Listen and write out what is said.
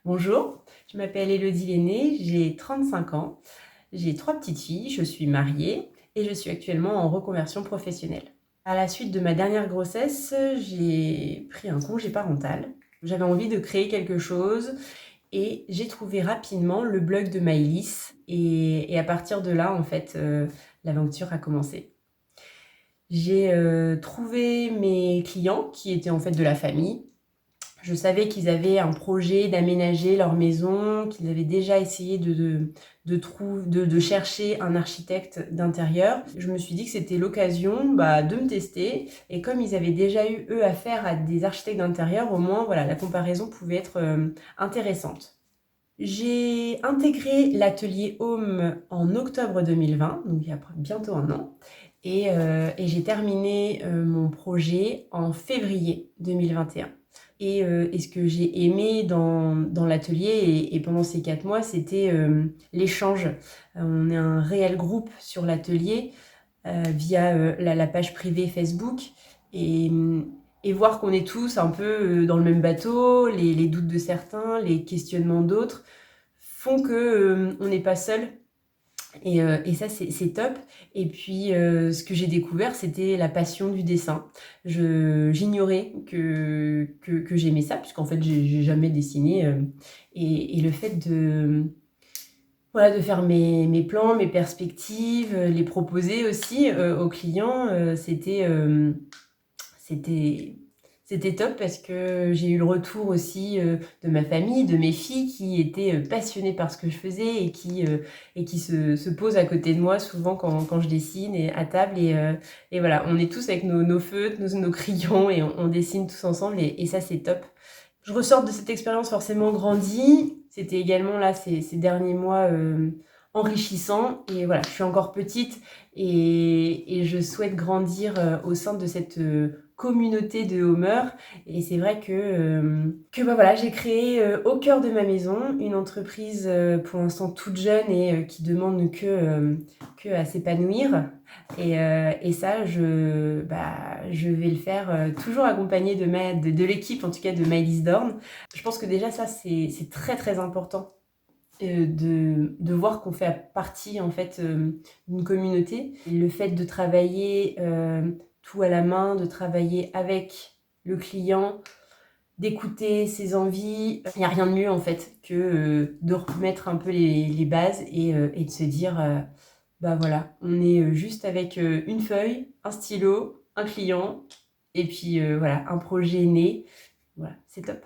Bonjour, je m'appelle Élodie Lenné, j'ai 35 ans, j'ai 3 petites filles, je suis mariée et je suis actuellement en reconversion professionnelle. À la suite de ma dernière grossesse, j'ai pris un congé parental. J'avais envie de créer quelque chose et j'ai trouvé rapidement le blog de Maëlys et à partir de là, en fait, l'aventure a commencé. J'ai trouvé mes clients qui étaient en fait de la famille. Je savais qu'ils avaient un projet d'aménager leur maison, qu'ils avaient déjà essayé de chercher un architecte d'intérieur. Je me suis dit que c'était l'occasion de me tester. Et comme ils avaient déjà eu, eux, affaire à des architectes d'intérieur, au moins, voilà, la comparaison pouvait être intéressante. J'ai intégré l'atelier Home en octobre 2020, donc il y a bientôt un an. Et j'ai terminé mon projet en février 2021. Et ce que j'ai aimé dans l'atelier et pendant ces 4 mois, c'était l'échange. On est un réel groupe sur l'atelier via la page privée Facebook. Et, et voir qu'on est tous un peu dans le même bateau, les doutes de certains, les questionnements d'autres, font que on n'est pas seul. Et ça, c'est top. Et puis, ce que j'ai découvert, c'était la passion du dessin. J'ignorais que j'aimais ça, puisqu'en fait, j'ai jamais dessiné. Et le fait voilà, de faire mes plans, mes perspectives, les proposer aussi aux clients, c'était c'était top parce que j'ai eu le retour aussi de ma famille, de mes filles qui étaient passionnées par ce que je faisais et qui se posent à côté de moi souvent quand je dessine et à table. Et voilà, on est tous avec nos feutres, nos crayons et on dessine tous ensemble et ça c'est top. Je ressors de cette expérience forcément grandie. C'était également là ces derniers mois enrichissants. Et voilà, je suis encore petite et je souhaite grandir au sein de cette communauté de homeurs. Et c'est vrai que voilà, j'ai créé au cœur de ma maison une entreprise pour l'instant toute jeune et qui demande que à s'épanouir. Et ça, je vais le faire toujours accompagnée de l'équipe, en tout cas de Maëlys Dorn. Je pense que déjà ça, c'est très très important de voir qu'on fait partie en fait d'une communauté. Et le fait de travailler tout à la main, de travailler avec le client, d'écouter ses envies, il n'y a rien de mieux en fait que de remettre un peu les bases et de se dire voilà, on est juste avec une feuille, un stylo, un client et puis voilà, un projet né. Voilà, c'est top.